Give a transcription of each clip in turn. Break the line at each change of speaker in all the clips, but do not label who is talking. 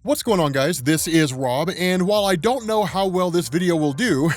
What's going on, guys? This is Rob, and while I don't know how well this video will do,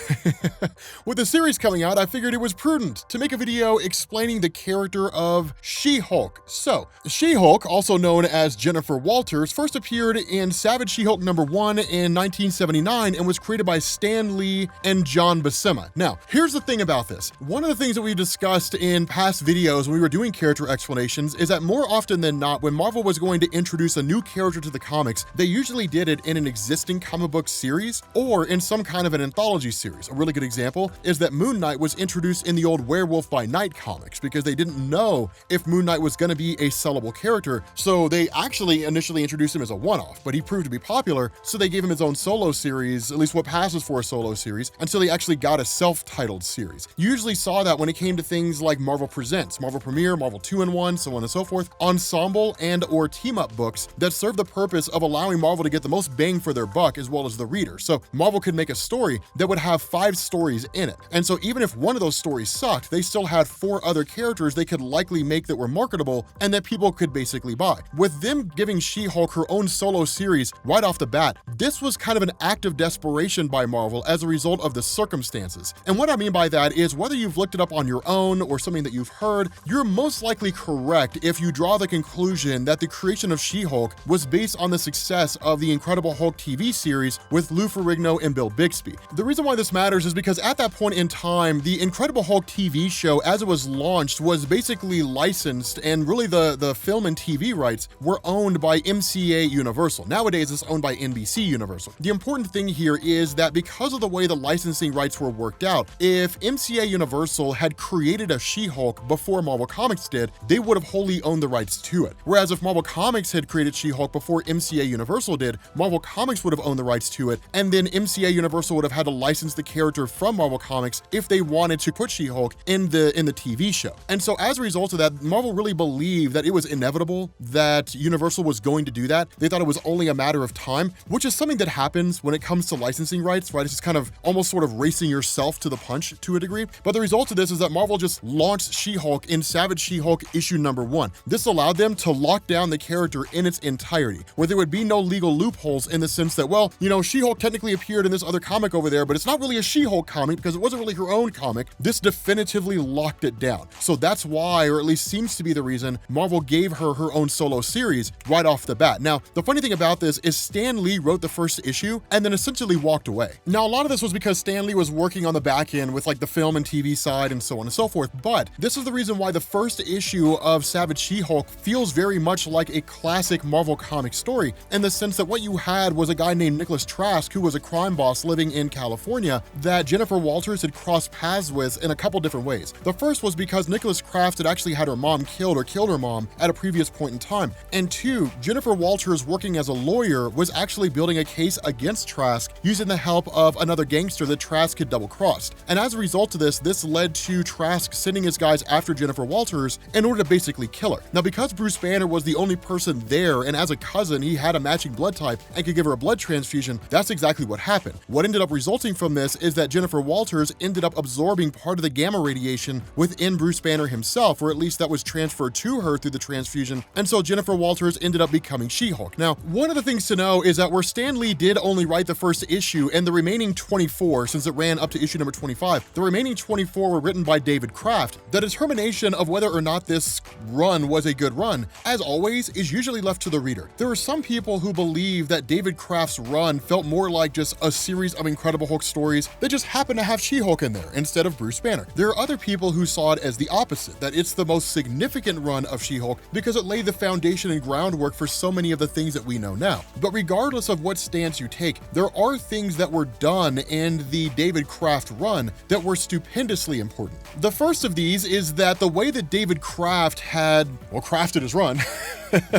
with the series coming out, I figured it was prudent to make a video explaining the character of She-Hulk. So, She-Hulk, also known as Jennifer Walters, first appeared in Savage She-Hulk #1 in 1979 and was created by Stan Lee and John Buscema. Now, here's the thing about this. One of the things that we discussed in past videos when we were doing character explanations is that more often than not, when Marvel was going to introduce a new character to the comics, they usually did it in an existing comic book series or in some kind of an anthology series. A really good example is that Moon Knight was introduced in the old Werewolf by Night comics because they didn't know if Moon Knight was going to be a sellable character, so they actually initially introduced him as a one-off, but he proved to be popular, so they gave him his own solo series, at least what passes for a solo series, until he actually got a self-titled series. You usually saw that when it came to things like Marvel Presents, Marvel Premiere, Marvel 2-in-1, so on and so forth, ensemble and or team-up books that serve the purpose of allowing Marvel to get the most bang for their buck as well as the reader. So Marvel could make a story that would have 5 stories in it. And so even if one of those stories sucked, they still had 4 other characters they could likely make that were marketable and that people could basically buy. With them giving She-Hulk her own solo series right off the bat, this was kind of an act of desperation by Marvel as a result of the circumstances. And what I mean by that is whether you've looked it up on your own or something that you've heard, you're most likely correct if you draw the conclusion that the creation of She-Hulk was based on the success of the Incredible Hulk TV series with Lou Ferrigno and Bill Bixby. The reason why this matters is because at that point in time, the Incredible Hulk TV show, as it was launched, was basically licensed, and really the film and TV rights were owned by MCA Universal. Nowadays, it's owned by NBC Universal. The important thing here is that because of the way the licensing rights were worked out, if MCA Universal had created a She-Hulk before Marvel Comics did, they would have wholly owned the rights to it. Whereas if Marvel Comics had created She-Hulk before MCA Universal did, Marvel Comics would have owned the rights to it, and then MCA Universal would have had to license the character from Marvel Comics if they wanted to put She-Hulk in the TV show. And so as a result of that, Marvel really believed that it was inevitable that Universal was going to do that. They thought it was only a matter of time, which is something that happens when it comes to licensing rights, right? It's just kind of almost sort of racing yourself to the punch to a degree. But the result of this is that Marvel just launched She-Hulk in Savage She-Hulk issue #1. This allowed them to lock down the character in its entirety, where there would be no legal loopholes in the sense that, well, you know, She-Hulk technically appeared in this other comic over there, but it's not really a She-Hulk comic because it wasn't really her own comic. This definitively locked it down. So that's why, or at least seems to be the reason, Marvel gave her her own solo series right off the bat. Now, the funny thing about this is Stan Lee wrote the first issue and then essentially walked away. Now, a lot of this was because Stan Lee was working on the back end with like the film and TV side and so on and so forth, but this is the reason why the first issue of Savage She-Hulk feels very much like a classic Marvel comic story, in the sense that what you had was a guy named Nicholas Trask, who was a crime boss living in California, that Jennifer Walters had crossed paths with in a couple different ways. The first was because Nicholas Kraft had actually had her mom killed or killed her mom at a previous point in time. And 2, Jennifer Walters, working as a lawyer, was actually building a case against Trask using the help of another gangster that Trask had double-crossed. And as a result of this led to Trask sending his guys after Jennifer Walters in order to basically kill her. Now, because Bruce Banner was the only person there, and as a cousin, he had a matching blood type and could give her a blood transfusion, that's exactly what happened. What ended up resulting from this is that Jennifer Walters ended up absorbing part of the gamma radiation within Bruce Banner himself, or at least that was transferred to her through the transfusion, and so Jennifer Walters ended up becoming She-Hulk. Now, one of the things to know is that where Stan Lee did only write the first issue, and the remaining 24, since it ran up to issue number 25, the remaining 24 were written by David Kraft. The determination of whether or not this run was a good run, as always, is usually left to the reader. There are some people who believe that David Kraft's run felt more like just a series of Incredible Hulk stories that just happened to have She-Hulk in there instead of Bruce Banner. There are other people who saw it as the opposite, that it's the most significant run of She-Hulk because it laid the foundation and groundwork for so many of the things that we know now. But regardless of what stance you take, there are things that were done in the David Kraft run that were stupendously important. The first of these is that the way that David Kraft had, well, crafted his run,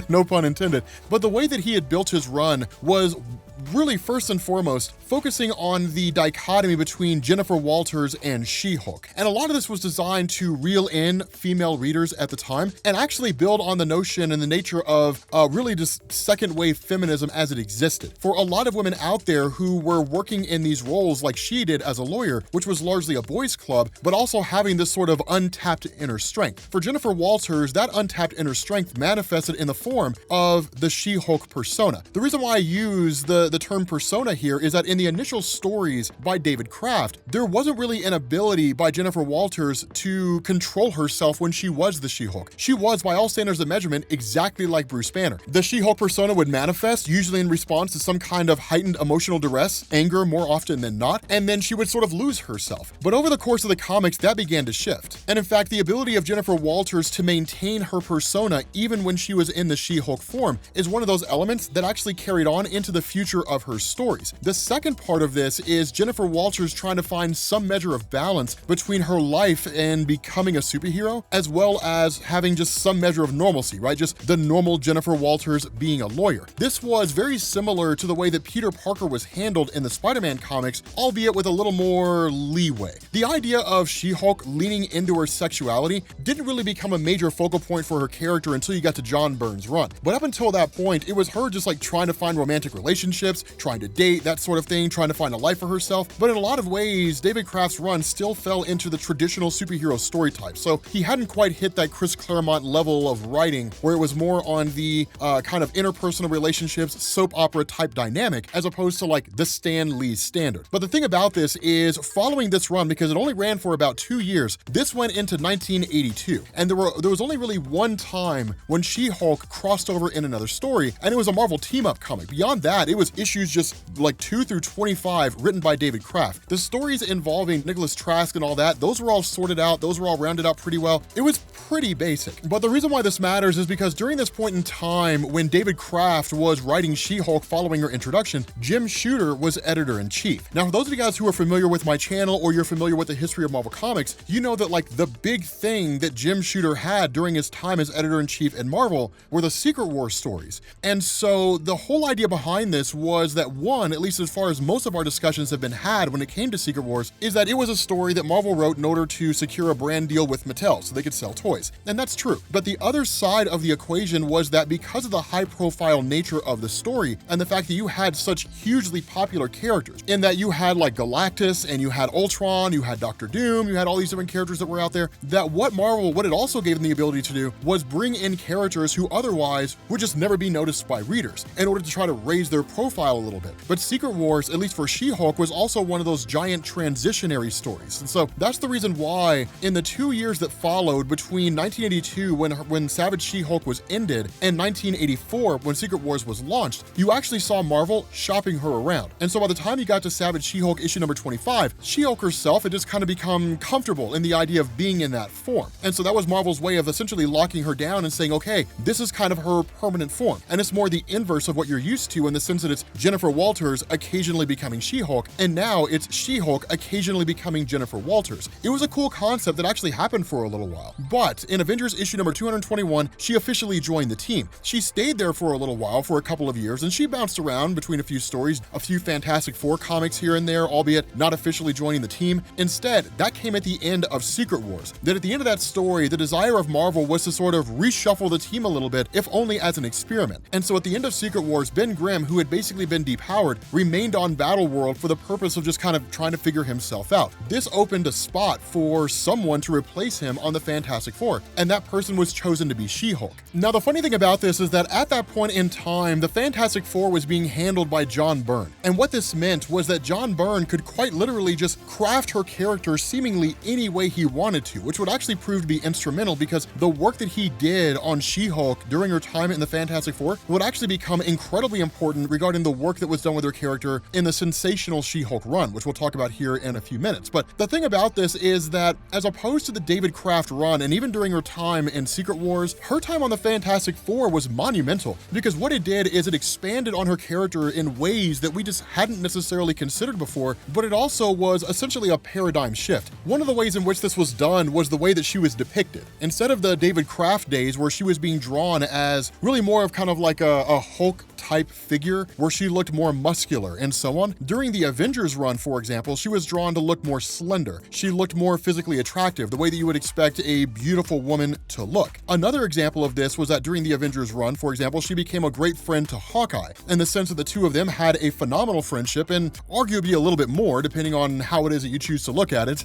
no pun intended, but the way that he had built his run was really first and foremost focusing on the dichotomy between Jennifer Walters and She-Hulk. And a lot of this was designed to reel in female readers at the time and actually build on the notion and the nature of really just second wave feminism as it existed. For a lot of women out there who were working in these roles like she did as a lawyer, which was largely a boys' club, but also having this sort of untapped inner strength. For Jennifer Walters, that untapped inner strength manifested in the form of the She-Hulk persona. The reason why I use the term persona here is that in the initial stories by David Kraft, there wasn't really an ability by Jennifer Walters to control herself when she was the She-Hulk. She was, by all standards of measurement, exactly like Bruce Banner. The She-Hulk persona would manifest, usually in response to some kind of heightened emotional duress, anger more often than not, and then she would sort of lose herself. But over the course of the comics, that began to shift. And in fact, the ability of Jennifer Walters to maintain her persona even when she was in the She-Hulk form is one of those elements that actually carried on into the future of her stories. The second part of this is Jennifer Walters trying to find some measure of balance between her life and becoming a superhero, as well as having just some measure of normalcy, right? Just the normal Jennifer Walters being a lawyer. This was very similar to the way that Peter Parker was handled in the Spider-Man comics, albeit with a little more leeway. The idea of She-Hulk leaning into her sexuality didn't really become a major focal point for her character until you got to John Byrne's run. But up until that point, it was her just like trying to find romantic relationships, trying to date, that sort of thing, trying to find a life for herself. But in a lot of ways, David Kraft's run still fell into the traditional superhero story type. So he hadn't quite hit that Chris Claremont level of writing where it was more on the kind of interpersonal relationships, soap opera type dynamic, as opposed to like the Stan Lee standard. But the thing about this is following this run, because it only ran for about 2 years, this went into 1982. And there was only really one time when She-Hulk crossed over in another story, and it was a Marvel team-up comic. Beyond that, it was issues just like 2 through 25 written by David Kraft. The stories involving Nicholas Trask and all that, those were all sorted out, those were all rounded out pretty well. It was pretty basic. But the reason why this matters is because during this point in time when David Kraft was writing She-Hulk following her introduction, Jim Shooter was editor-in-chief. Now, for those of you guys who are familiar with my channel or you're familiar with the history of Marvel Comics, you know that like the big thing that Jim Shooter had during his time as editor-in-chief at Marvel were the Secret Wars stories. And so the whole idea behind this was that one, at least as far as most of our discussions have been had when it came to Secret Wars, is that it was a story that Marvel wrote in order to secure a brand deal with Mattel so they could sell toys. And that's true. But the other side of the equation was that because of the high-profile nature of the story and the fact that you had such hugely popular characters, in that you had like Galactus and you had Ultron, you had Doctor Doom, you had all these different characters that were out there, that what it also gave them the ability to do was bring in characters who otherwise would just never be noticed by readers in order to try to raise their profile a little bit. But Secret Wars, at least for She-Hulk, was also one of those giant transitionary stories. And so that's the reason why in the 2 years that followed between 1982 when Savage She-Hulk was ended and 1984 when Secret Wars was launched, you actually saw Marvel shopping her around. And so by the time you got to Savage She-Hulk issue number 25, She-Hulk herself had just kind of become comfortable in the idea of being in that form. And so that was Marvel's way of essentially locking her down and saying, okay, this is kind of her permanent form. And it's more the inverse of what you're used to in the sense that it's Jennifer Walters occasionally becoming She-Hulk, and now it's She-Hulk occasionally becoming Jennifer Walters. It was a cool concept that actually happened for a little while. But in Avengers issue number 221, she officially joined the team. She stayed there for a little while, for a couple of years, and she bounced around between a few stories, a few Fantastic Four comics here and there, albeit not officially joining the team. Instead, that came at the end of Secret Wars. That at the end of that story, the desire of Marvel was to sort of reshuffle the team a little bit, if only as an experiment. And so at the end of Secret Wars, Ben Grimm, who had basically been depowered, remained on Battleworld for the purpose of just kind of trying to figure himself out. This opened a spot for someone to replace him on the Fantastic Four, and that person was chosen to be She-Hulk. Now, the funny thing about this is that at that point in time, the Fantastic Four was being handled by John Byrne. And what this meant was that John Byrne could quite literally just craft her character seemingly any way he wanted to, which would actually prove to be instrumental because the work that he did on She-Hulk during her time in the Fantastic Four would actually become incredibly important regarding the work that was done with her character in the Sensational She-Hulk run, which we'll talk about here in a few minutes. But the thing about this is that as opposed to the David Kraft run, and even during her time in Secret Wars, her time on the Fantastic Four was monumental because what it did is it expanded on her character in ways that we just hadn't necessarily considered before, but it also was essentially a paradigm shift. One of the ways in which this was done was the way that she was depicted. Instead of the David Kraft days where she was being drawn as really more of kind of like a Hulk type figure where she looked more muscular and so on. During the Avengers run, for example, she was drawn to look more slender. She looked more physically attractive, the way that you would expect a beautiful woman to look. Another example of this was that during the Avengers run, for example, she became a great friend to Hawkeye, in the sense that the two of them had a phenomenal friendship, and arguably a little bit more, depending on how it is that you choose to look at it.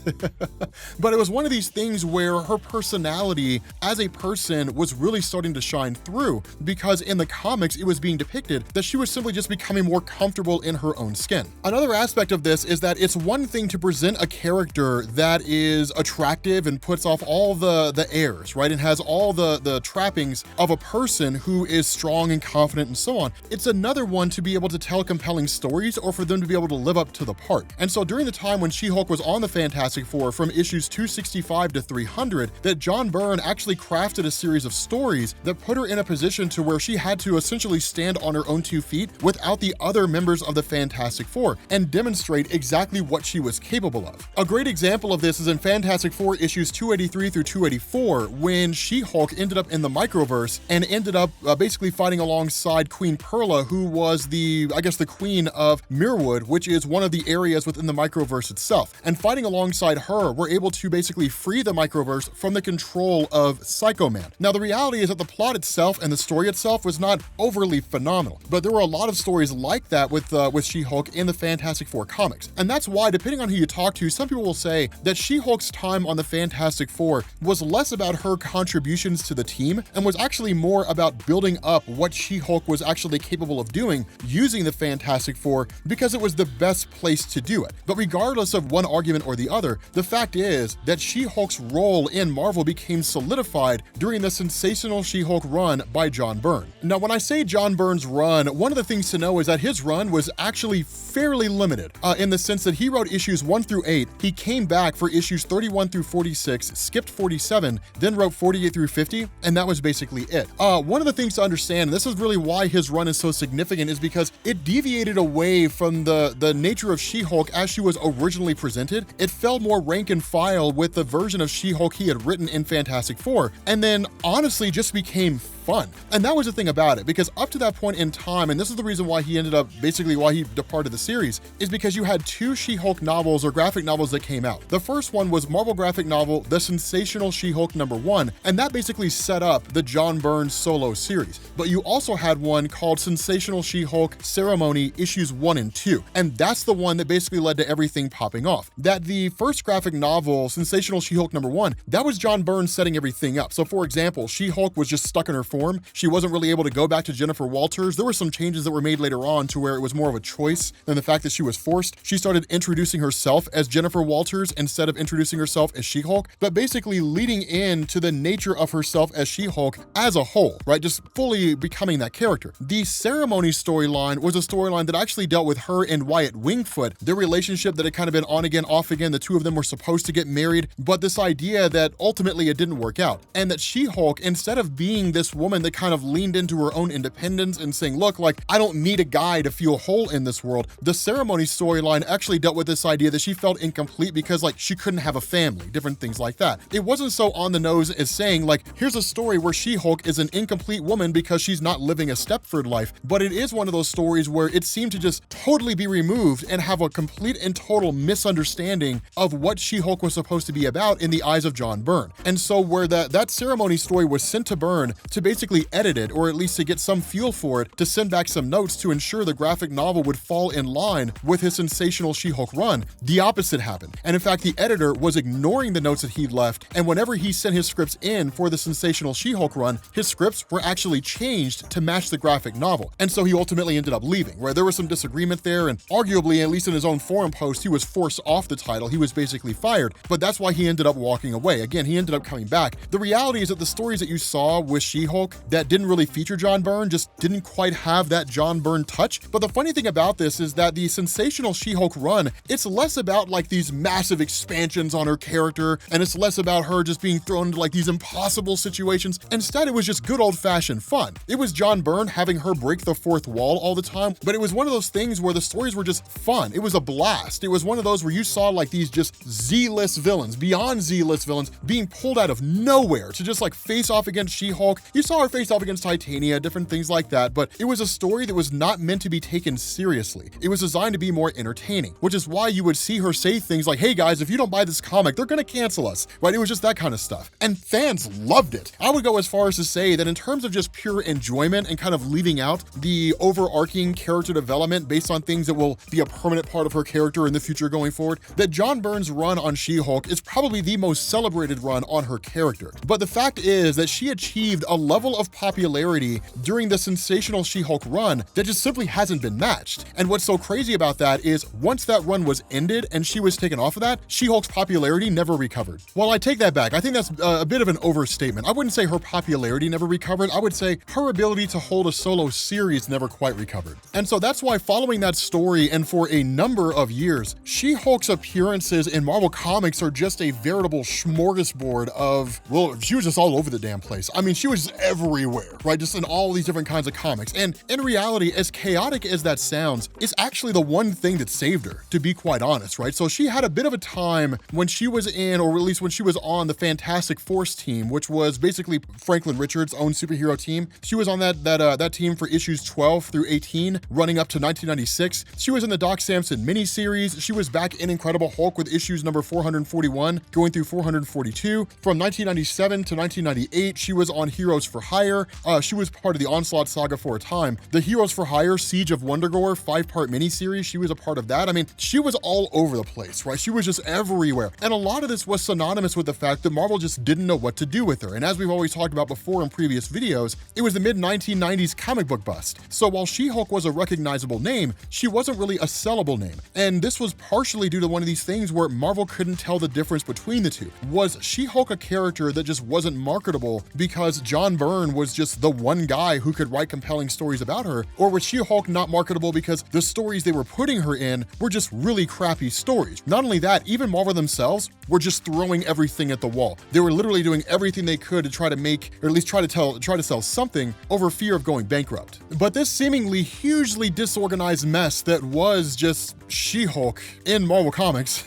But it was one of these things where her personality as a person was really starting to shine through, because in the comics it was being depicted that she was simply just becoming more comfortable in her own skin. Another aspect of this is that it's one thing to present a character that is attractive and puts off all the airs, right, and has all the trappings of a person who is strong and confident and so on. It's another one to be able to tell compelling stories, or for them to be able to live up to the part. And so during the time when She-Hulk was on the Fantastic Four, from issues 265 to 300, that John Byrne actually crafted a series of stories that put her in a position to where she had to essentially stand on her own 2 feet without the other members of the Fantastic Four and demonstrate exactly what she was capable of. A great example of this is in Fantastic Four issues 283 through 284, when She-Hulk ended up in the microverse and ended up basically fighting alongside Queen Perla, who was the queen of Mirrorwood, which is one of the areas within the microverse itself. And fighting alongside her, we're able to basically free the microverse from the control of Psycho Man. Now, the reality is that the plot itself and the story itself was not overly phenomenal, but there were a lot of stories like that with She-Hulk in the Fantastic Four comics. And that's why, depending on who you talk to, some people will say that She-Hulk's time on the Fantastic Four was less about her contributions to the team and was actually more about building up what She-Hulk was actually capable of doing using the Fantastic Four, because it was the best place to do it. But regardless of one argument or the other, the fact is that She-Hulk's role in Marvel became solidified during the Sensational She-Hulk run by John Byrne. Now, when I say John Byrne's run, one of the things to know is that his run was actually fairly limited, in the sense that he wrote issues 1 through 8, he came back for issues 31 through 46, skipped 47, then wrote 48 through 50, and that was basically it. One of the things to understand, and this is really why his run is so significant, is because it deviated away from the nature of She-Hulk as she was originally presented. It fell more rank and file with the version of She-Hulk he had written in Fantastic Four, and then honestly just became fun. And that was the thing about it, because up to that point in time, and this is the reason why he ended up, basically why he departed the series, is because you had 2 She-Hulk novels or graphic novels that came out. The first one was Marvel graphic novel The Sensational She-Hulk #1, and that basically set up the John Byrne solo series. But you also had one called Sensational She-Hulk Ceremony issues 1 and 2, and that's the one that basically led to everything popping off. That the first graphic novel, Sensational She-Hulk #1, that was John Byrne setting everything up. So for example, She-Hulk was just stuck in her form. She wasn't really able to go back to Jennifer Walters. There were some changes that were made later on to where it was more of a choice than the fact that she was forced. She started introducing herself as Jennifer Walters instead of introducing herself as She-Hulk, but basically leading into the nature of herself as She-Hulk as a whole, right? Just fully becoming that character. The Ceremony storyline was a storyline that actually dealt with her and Wyatt Wingfoot, their relationship that had kind of been on again, off again. The two of them were supposed to get married, but this idea that ultimately it didn't work out. And that She-Hulk, instead of being this woman that kind of leaned into her own independence and saying, look, like, I don't need a guy to feel whole in this world, the Ceremony storyline actually dealt with this idea that she felt incomplete because, like, she couldn't have a family, different things like that. It wasn't so on the nose as saying, like, here's a story where She-Hulk is an incomplete woman because she's not living a Stepford life, but it is one of those stories where it seemed to just totally be removed and have a complete and total misunderstanding of what She-Hulk was supposed to be about in the eyes of John Byrne. And so where that Ceremony story was sent to Byrne to basically edit it, or at least to get some feel for it, to send back some notes to ensure the graphic novel would fall in line with his Sensational She-Hulk run, the opposite happened. And in fact, the editor was ignoring the notes that he'd left, and whenever he sent his scripts in for the Sensational She-Hulk run, his scripts were actually changed to match the graphic novel. And so he ultimately ended up leaving, where there was some disagreement there, and arguably, at least in his own forum post, he was forced off the title. He was basically fired, but that's why he ended up walking away. Again, he ended up coming back. The reality is that the stories that you saw with She-Hulk that didn't really feature John Byrne just didn't quite have that John Byrne touch. But the funny thing about this is that the Sensational She-Hulk run, it's less about like these massive expansions on her character, and it's less about her just being thrown into like these impossible situations. Instead, it was just good old-fashioned fun. It was John Byrne having her break the fourth wall all the time, but it was one of those things where the stories were just fun. It was a blast. It was one of those where you saw like these just Z-list villains, beyond Z-list villains, being pulled out of nowhere to just like face off against She-Hulk. You saw saw her face off against Titania, different things like that, but it was a story that was not meant to be taken seriously. It was designed to be more entertaining, which is why you would see her say things like, hey guys, if you don't buy this comic, they're gonna cancel us, right? It was just that kind of stuff. And fans loved it. I would go as far as to say that in terms of just pure enjoyment and kind of leaving out the overarching character development based on things that will be a permanent part of her character in the future going forward, that John Byrne's run on She-Hulk is probably the most celebrated run on her character. But the fact is that she achieved a level of popularity during the Sensational She-Hulk run that just simply hasn't been matched. And what's so crazy about that is once that run was ended and she was taken off of that, She-Hulk's popularity never recovered. Well, I take that back. I think that's a bit of an overstatement. I wouldn't say her popularity never recovered. I would say her ability to hold a solo series never quite recovered. And so that's why following that story and for a number of years, She-Hulk's appearances in Marvel Comics are just a veritable smorgasbord of, well, she was just all over the damn place. I mean, she was just everywhere, right? Just in all these different kinds of comics. And in reality, as chaotic as that sounds, it's actually the one thing that saved her, to be quite honest, right? So she had a bit of a time when she was in, or at least when she was on the Fantastic Force team, which was basically Franklin Richards' own superhero team. She was on that team for issues 12 through 18, running up to 1996. She was in the Doc Samson miniseries. She was back in Incredible Hulk with issues number 441, going through 442. From 1997 to 1998, she was on Heroes for Hire. She was part of the Onslaught saga for a time. The Heroes for Hire Siege of Wundagore 5-part miniseries, she was a part of that. I mean, she was all over the place, right? She was just everywhere. And a lot of this was synonymous with the fact that Marvel just didn't know what to do with her. And as we've always talked about before in previous videos, it was the mid-1990s comic book bust. So while She-Hulk was a recognizable name, she wasn't really a sellable name. And this was partially due to one of these things where Marvel couldn't tell the difference between the two. Was She-Hulk a character that just wasn't marketable because John Byrne was just the one guy who could write compelling stories about her? Or was She-Hulk not marketable because the stories they were putting her in were just really crappy stories? Not only that, even Marvel themselves were just throwing everything at the wall. They were literally doing everything they could to try to make, or at least try to sell something over fear of going bankrupt. But this seemingly hugely disorganized mess that was just She-Hulk in Marvel Comics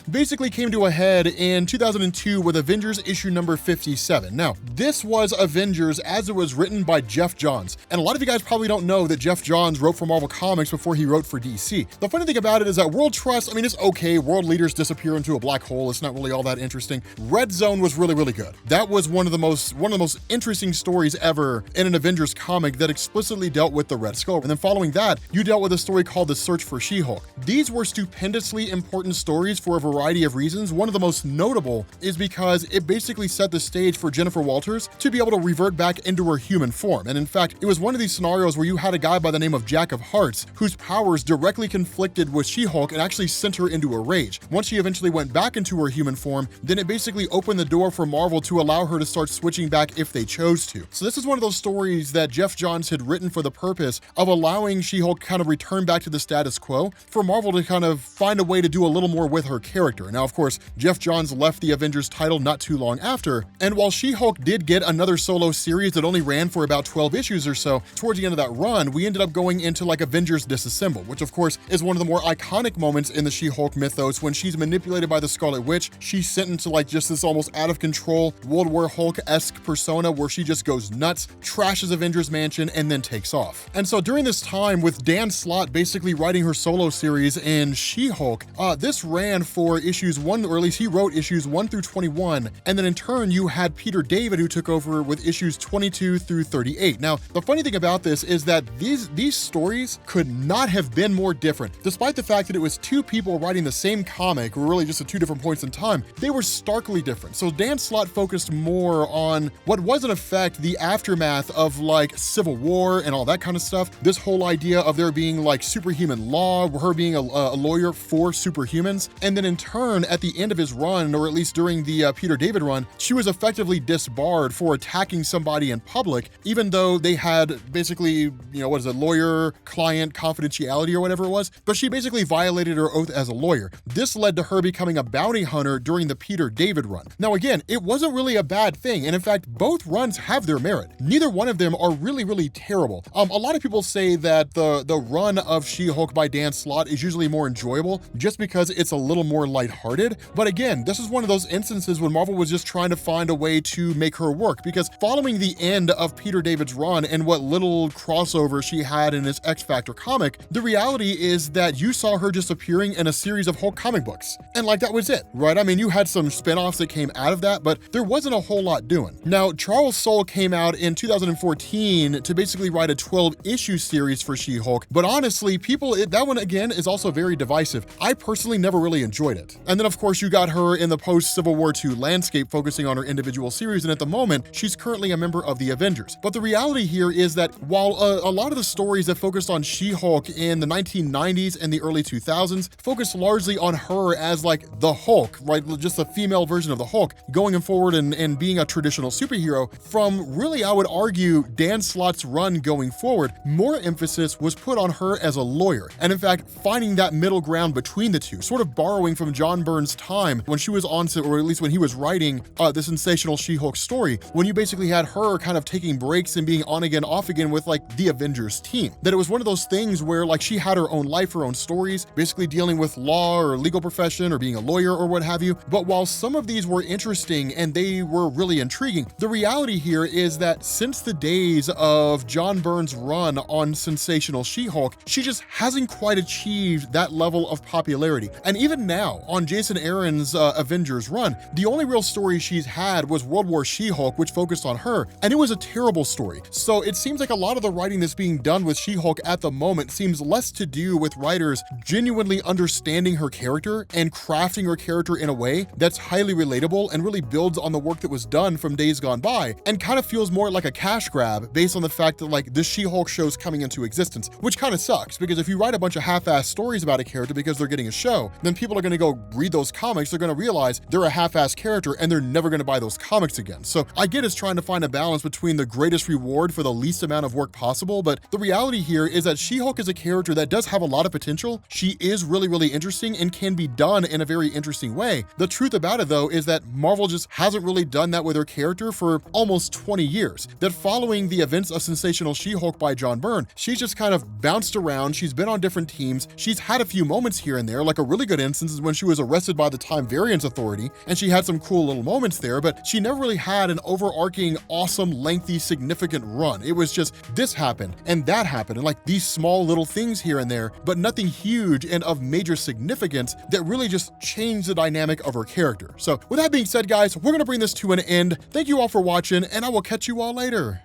basically came to a head in 2002 with Avengers issue number 57. Now, this was Avengers as it was written by Jeff Johns. And a lot of you guys probably don't know that Jeff Johns wrote for Marvel Comics before he wrote for DC. The funny thing about it is that World Trust, I mean, it's okay. World leaders disappear into a black hole. It's not really all that interesting. Red Zone was really, really good. That was one of the most interesting stories ever in an Avengers comic that explicitly dealt with the Red Skull. And then following that, you dealt with a story called The Search for She-Hulk. These were stupendously important stories for a variety of reasons. One of the most notable is because it basically set the stage for Jennifer Walters to be able to revert back into her human form. And in fact, it was one of these scenarios where you had a guy by the name of Jack of Hearts whose powers directly conflicted with She-Hulk and actually sent her into a rage. Once she eventually went back into her human form, then it basically opened the door for Marvel to allow her to start switching back if they chose to. So this is one of those stories that Jeff Johns had written for the purpose of allowing She-Hulk kind of return back to the status quo, for Marvel to kind of find a way to do a little more with her character. Now, of course, Jeff Johns left the Avengers title not too long after, and while She-Hulk did get another solo series that only ran for about 12 issues or so, towards the end of that run, we ended up going into like Avengers Disassemble, which of course is one of the more iconic moments in the She-Hulk mythos when she's manipulated by the Scarlet Witch. She's sent into like just this almost out of control World War Hulk-esque persona where she just goes nuts, trashes Avengers Mansion, and then takes off. And so during this time, with Dan Slott basically writing her solo series in She-Hulk, this ran for issues 1, or at least he wrote issues 1 through 21, and then in turn you had Peter David who took over with issues 22 through 38. Now, the funny thing about this is that these stories could not have been more different. Despite the fact that it was two people writing the same comic, or really just at two different points in time, they were starkly different. So Dan Slott focused more on what was in effect the aftermath of like Civil War and all that kind of stuff. This whole idea of there being like superhuman law, her being a lawyer for superhumans. And then in turn, at the end of his run, or at least during the Peter David run, she was effectively disbarred for attacking somebody in public, even though they had basically, lawyer-client confidentiality or whatever it was, but she basically violated her oath as a lawyer. This led to her becoming a bounty hunter during the Peter David run. Now again, it wasn't really a bad thing, and in fact, both runs have their merit. Neither one of them are really, really terrible. A lot of people say that the run of She-Hulk by Dan Slott is usually more enjoyable just because it's a little more lighthearted, but again, this is one of those instances when Marvel was just trying to find a way to make her work, because because following the end of Peter David's run and what little crossover she had in his X Factor comic, the reality is that you saw her just appearing in a series of Hulk comic books. And like that was it, right? I mean, you had some spin-offs that came out of that, but there wasn't a whole lot doing. Now, Charles Soule came out in 2014 to basically write a 12-issue series for She-Hulk, but honestly, that one again is also very divisive. I personally never really enjoyed it. And then of course you got her in the post-Civil War II landscape focusing on her individual series, and at the moment, she's currently a member of the Avengers. But the reality here is that while a lot of the stories that focused on She-Hulk in the 1990s and the early 2000s focused largely on her as like the Hulk, right? Just a female version of the Hulk, going forward and being a traditional superhero, from really, I would argue, Dan Slott's run going forward, more emphasis was put on her as a lawyer. And in fact, finding that middle ground between the two, sort of borrowing from John Byrne's time when she was on, or at least when he was writing the Sensational She-Hulk story, when you basically had her kind of taking breaks and being on again, off again with like the Avengers team. That it was one of those things where like she had her own life, her own stories, basically dealing with law or legal profession or being a lawyer or what have you. But while some of these were interesting and they were really intriguing, the reality here is that since the days of John Byrne's run on Sensational She-Hulk, she just hasn't quite achieved that level of popularity. And even now, on Jason Aaron's Avengers run, the only real story she's had was World War She-Hulk, which focused on her, and it was a terrible story. So it seems like a lot of the writing that's being done with She-Hulk at the moment seems less to do with writers genuinely understanding her character and crafting her character in a way that's highly relatable and really builds on the work that was done from days gone by, and kind of feels more like a cash grab based on the fact that like the She-Hulk show's coming into existence, which kind of sucks, because if you write a bunch of half-assed stories about a character because they're getting a show, then people are going to go read those comics, they're going to realize they're a half-assed character and they're never going to buy those comics again. So I get it's trying to find a balance between the greatest reward for the least amount of work possible, but the reality here is that She-Hulk is a character that does have a lot of potential. She is really, really interesting and can be done in a very interesting way. The truth about it though is that Marvel just hasn't really done that with her character for almost 20 years. That following the events of Sensational She-Hulk by John Byrne, she's just kind of bounced around, she's been on different teams, she's had a few moments here and there, like a really good instance is when she was arrested by the Time Variance Authority, and she had some cool little moments there, but she never really had an overarching, awesome, lengthy, significant run. It was just this happened and that happened, and like these small little things here and there, but nothing huge and of major significance that really just changed the dynamic of her character. So with that being said, guys, we're gonna bring this to an end. Thank you all for watching, and I will catch you all later.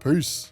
Peace.